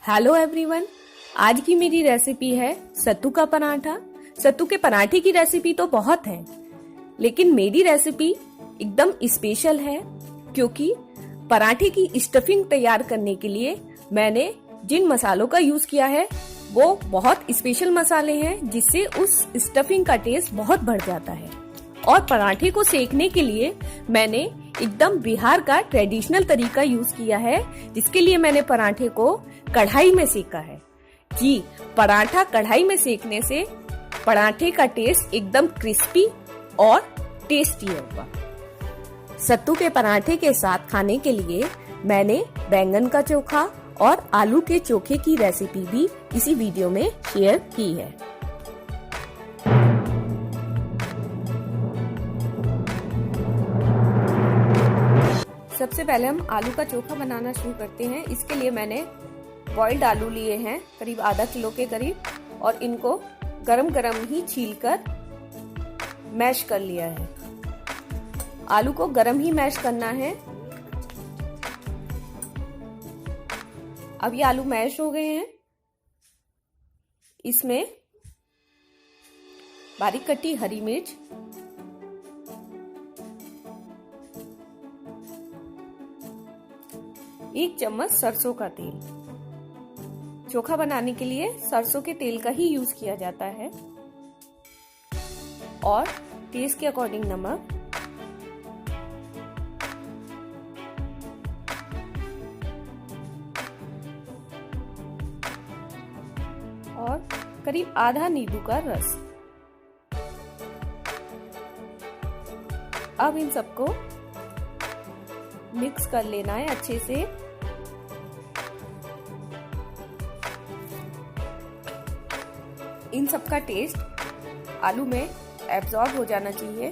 Hello everyone, आज की मेरी रेसिपी है सत्तू का पराठा। सत्तू के पराठे की रेसिपी तो बहुत है, लेकिन मेरी रेसिपी एकदम स्पेशल है क्योंकि पराठे की स्टफिंग तैयार करने के लिए मैंने जिन मसालों का यूज किया है वो बहुत स्पेशल मसाले हैं, जिससे उस स्टफिंग का टेस्ट बहुत बढ़ जाता है। और पराठे को सेकने के लिए मैंने एकदम बिहार का ट्रेडिशनल तरीका यूज किया है, जिसके लिए मैंने पराठे को कढ़ाई में सेका है। जी, पराठा कढ़ाई में सेकने से पराठे का टेस्ट एकदम क्रिस्पी और टेस्टी होगा। सत्तू के पराठे के साथ खाने के लिए मैंने बैंगन का चोखा और आलू के चोखे की रेसिपी भी इसी वीडियो में शेयर की है। सबसे पहले हम आलू का चोखा बनाना शुरू करते हैं। इसके लिए मैंने बॉइल्ड आलू लिए हैं करीब आधा किलो के करीब, और इनको गरम गरम ही छीलकर मैश कर लिया है। आलू को गरम ही मैश करना है। अब ये आलू मैश हो गए हैं। इसमें बारीक कटी हरी मिर्च, एक चम्मच सरसों का तेल। चोखा बनाने के लिए सरसों के तेल का ही यूज किया जाता है। और टेस्ट के अकॉर्डिंग नमक, और करीब आधा नींबू का रस। अब इन सबको मिक्स कर लेना है अच्छे से। इन सब का टेस्ट आलू में एब्जॉर्ब हो जाना चाहिए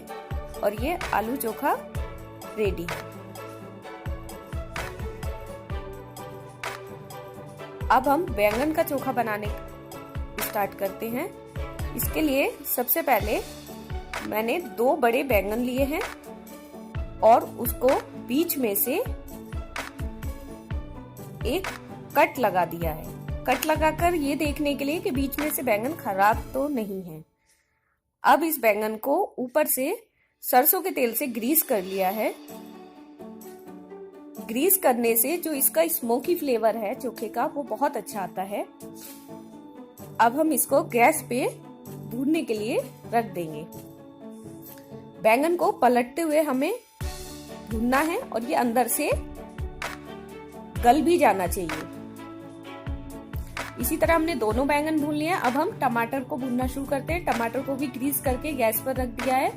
और ये आलू चोखा रेडी है। अब हम बैंगन का चोखा बनाने स्टार्ट करते हैं। इसके लिए सबसे पहले मैंने 2 बड़े बैंगन लिए हैं और उसको बीच में से एक कट लगा दिया है। कट लगाकर ये देखने के लिए कि बीच में से बैंगन खराब तो नहीं है। अब इस बैंगन को ऊपर से सरसों के तेल से ग्रीस कर लिया है। ग्रीस करने से जो इसका स्मोकी फ्लेवर है चोखे का, वो बहुत अच्छा आता है। अब हम इसको गैस पे भूनने के लिए रख देंगे। बैंगन को पलटते हुए हमें भूनना है और ये अंदर से गल भी जाना चाहिए। इसी तरह हमने दोनों बैंगन भून लिए। अब हम टमाटर को भूनना शुरू करते हैं। टमाटर को भी ग्रीस करके गैस पर रख दिया है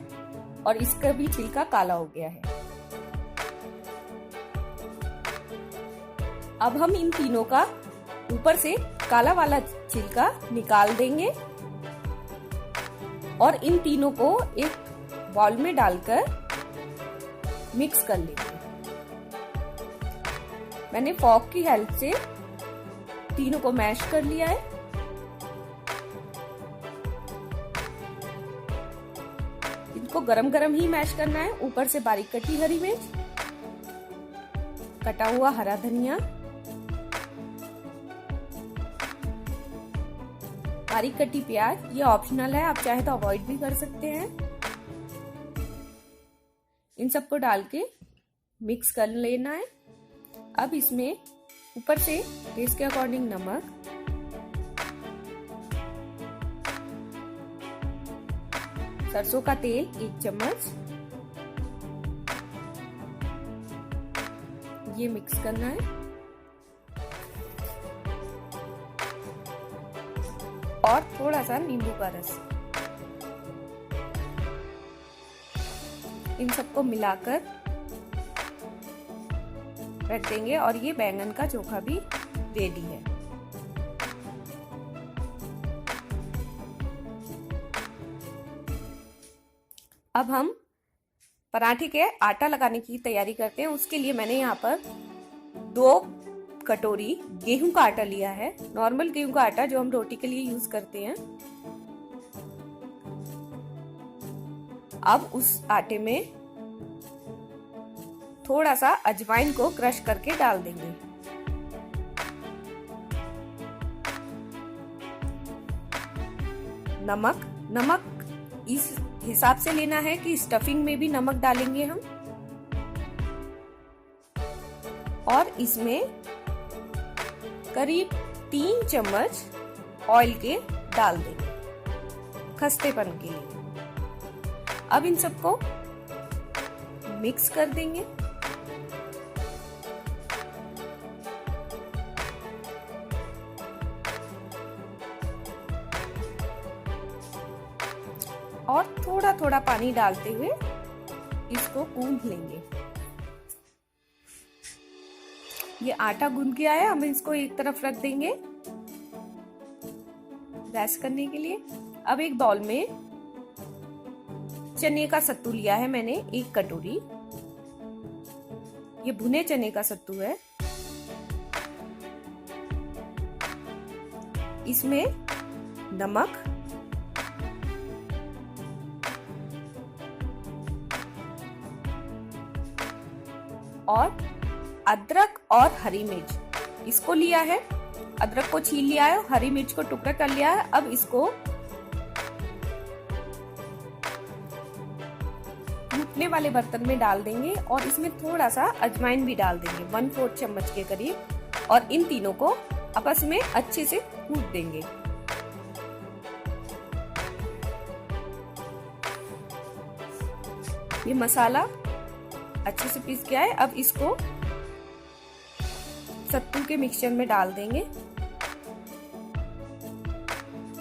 और इसका भी छिलका काला हो गया है। अब हम इन तीनों का ऊपर से काला वाला छिलका निकाल देंगे और इन तीनों को एक बाउल में डालकर मिक्स कर लेंगे। मैंने फॉर्क की हेल्प से तीनों को मैश कर लिया है। इनको गरम गरम ही मैश करना है। ऊपर से बारीक कटी हरी मिर्च, कटा हुआ हरा धनिया, बारीक कटी प्याज। ये ऑप्शनल है, आप चाहे तो अवॉइड भी कर सकते हैं। इन सबको डाल के मिक्स कर लेना है। अब इसमें ऊपर से टेस्ट के अकॉर्डिंग नमक, सरसों का तेल 1 चम्मच, ये मिक्स करना है। और थोड़ा सा नींबू का रस। इन सबको मिलाकर रख देंगे और ये बैंगन का चोखा भी रेडी है। अब हम पराठे के आटा लगाने की तैयारी करते हैं। उसके लिए मैंने यहाँ पर 2 कटोरी गेहूं का आटा लिया है। नॉर्मल गेहूं का आटा जो हम रोटी के लिए यूज करते हैं। अब उस आटे में थोड़ा सा अजवाइन को क्रश करके डाल देंगे। नमक इस हिसाब से लेना है कि स्टफिंग में भी नमक डालेंगे हम। और इसमें करीब 3 चम्मच ऑयल के डाल देंगे खस्तेपन के लिए। अब इन सबको मिक्स कर देंगे। और थोड़ा थोड़ा पानी डालते हुए इसको गूंद लेंगे। ये आटा गूंद गया है, हम इसको एक तरफ रख देंगे रेस्ट करने के लिए। अब एक बाउल में चने का सत्तू लिया है मैंने 1 कटोरी। ये भुने चने का सत्तू है। इसमें नमक, और अदरक और हरी मिर्च इसको लिया है। अदरक को छील लिया है, हरी मिर्च को टुकड़ा कर लिया है। अब इसको टूटने वाले बर्तन में डाल देंगे और इसमें थोड़ा सा अजवाइन भी डाल देंगे 1/4 चम्मच के करीब। और इन तीनों को आपस में अच्छे से कूट देंगे। ये मसाला अच्छे से पीस गया है। अब इसको सत्तू के मिक्सचर में डाल देंगे।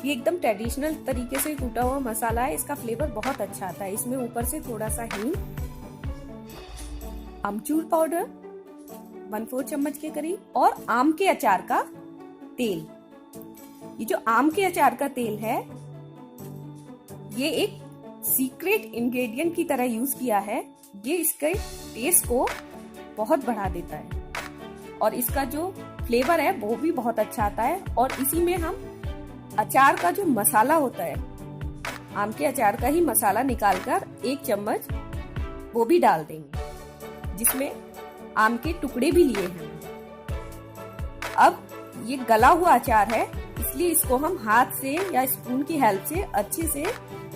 ये एकदम ट्रेडिशनल तरीके से कूटा हुआ मसाला है, इसका फ्लेवर बहुत अच्छा आता है। इसमें ऊपर से थोड़ा सा हींग, अमचूर पाउडर 1/4 चम्मच के करीब, और आम के अचार का तेल। ये जो आम के अचार का तेल है ये एक सीक्रेट इंग्रेडिएंट की तरह यूज किया है। ये इसके टेस्ट को बहुत बढ़ा देता है और इसका जो फ्लेवर है वो भी बहुत अच्छा आता है। और इसी में हम अचार का जो मसाला होता है, आम के अचार का ही मसाला निकालकर 1 चम्मच वो भी डाल देंगे, जिसमें आम के टुकड़े भी लिए हैं। अब ये गला हुआ अचार है, इसलिए इसको हम हाथ से या स्पून की हेल्प से अच्छे से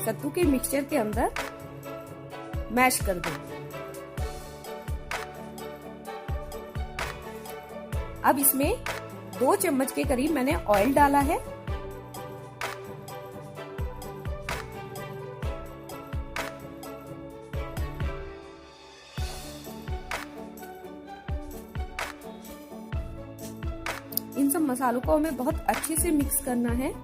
सत्तू के मिक्सचर के अंदर मैश कर देंगे। अब इसमें 2 चम्मच के करीब मैंने ऑयल डाला है। इन सब मसालों को हमें बहुत अच्छे से मिक्स करना है।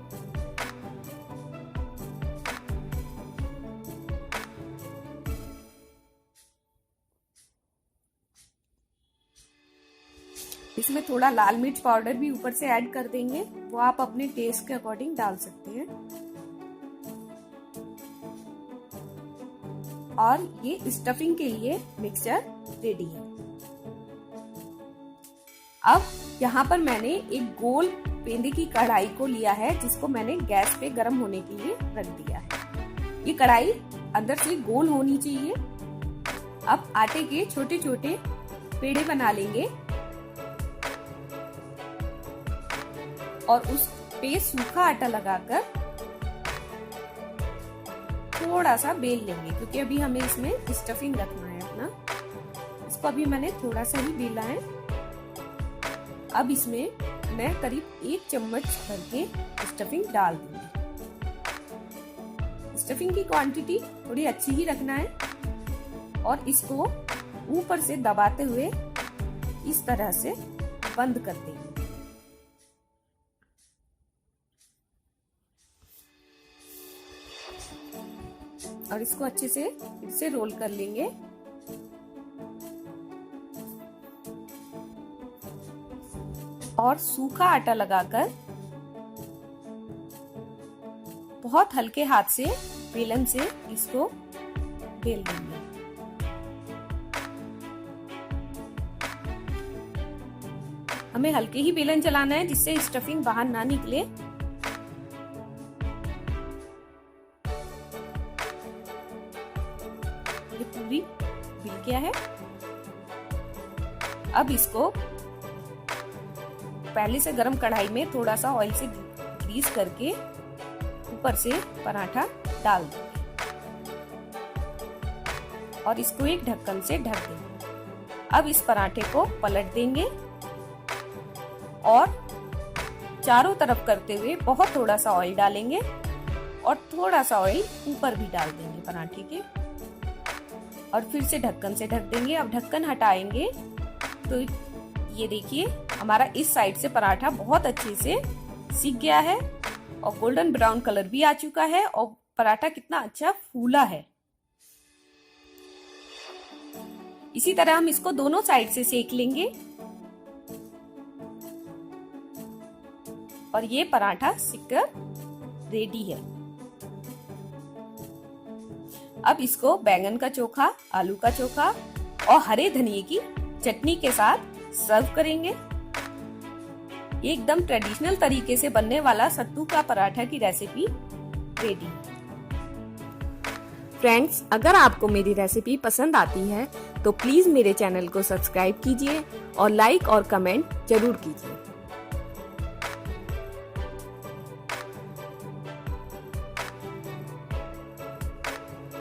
इसमें थोड़ा लाल मिर्च पाउडर भी ऊपर से ऐड कर देंगे, वो आप अपने टेस्ट के अकॉर्डिंग डाल सकते हैं। और ये स्टफिंग के लिए मिक्सचर रेडी है। अब यहाँ पर मैंने एक गोल पेंदे की कढ़ाई को लिया है, जिसको मैंने गैस पे गर्म होने के लिए रख दिया है। ये कढ़ाई अंदर से गोल होनी चाहिए। अब आटे के छोटे छोटे पेड़े बना लेंगे और उस पे सूखा आटा लगाकर थोड़ा सा बेल लेंगे, क्योंकि अभी हमें इसमें स्टफिंग रखना है अपना। इसको अभी मैंने थोड़ा सा ही बेला है। अब इसमें मैं करीब 1 चम्मच भर के स्टफिंग डाल दूंगी। स्टफिंग की क्वांटिटी थोड़ी अच्छी ही रखना है और इसको ऊपर से दबाते हुए इस तरह से बंद कर देंगे। और इसको अच्छे से फिर से रोल कर लेंगे। और सूखा आटा लगाकर बहुत हल्के हाथ से बेलन से इसको बेल देंगे। हमें हल्के ही बेलन चलाना है, जिससे स्टफिंग बाहर ना निकले। ये पूरी बिल गया है। अब इसको पहले से गरम कढ़ाई में थोड़ा सा ऑयल से ग्रीस करके ऊपर से पराठा डाल देंगे और इसको एक ढक्कन से ढक देंगे। अब इस पराठे को पलट देंगे और चारों तरफ करते हुए बहुत थोड़ा सा ऑयल डालेंगे और थोड़ा सा ऑयल ऊपर भी डाल देंगे पराठे के और फिर से ढक्कन से ढक देंगे। अब ढक्कन हटाएंगे तो ये देखिए हमारा इस साइड से पराठा बहुत अच्छे से सिक गया है और गोल्डन ब्राउन कलर भी आ चुका है और पराठा कितना अच्छा फूला है। इसी तरह हम इसको दोनों साइड से सेक लेंगे और ये पराठा सिककर रेडी है। अब इसको बैंगन का चोखा, आलू का चोखा और हरे धनिए की चटनी के साथ सर्व करेंगे। ये एकदम ट्रेडिशनल तरीके से बनने वाला सत्तू का पराठा की रेसिपी रेडी है। फ्रेंड्स, अगर आपको मेरी रेसिपी पसंद आती है तो प्लीज मेरे चैनल को सब्सक्राइब कीजिए और लाइक और कमेंट जरूर कीजिए।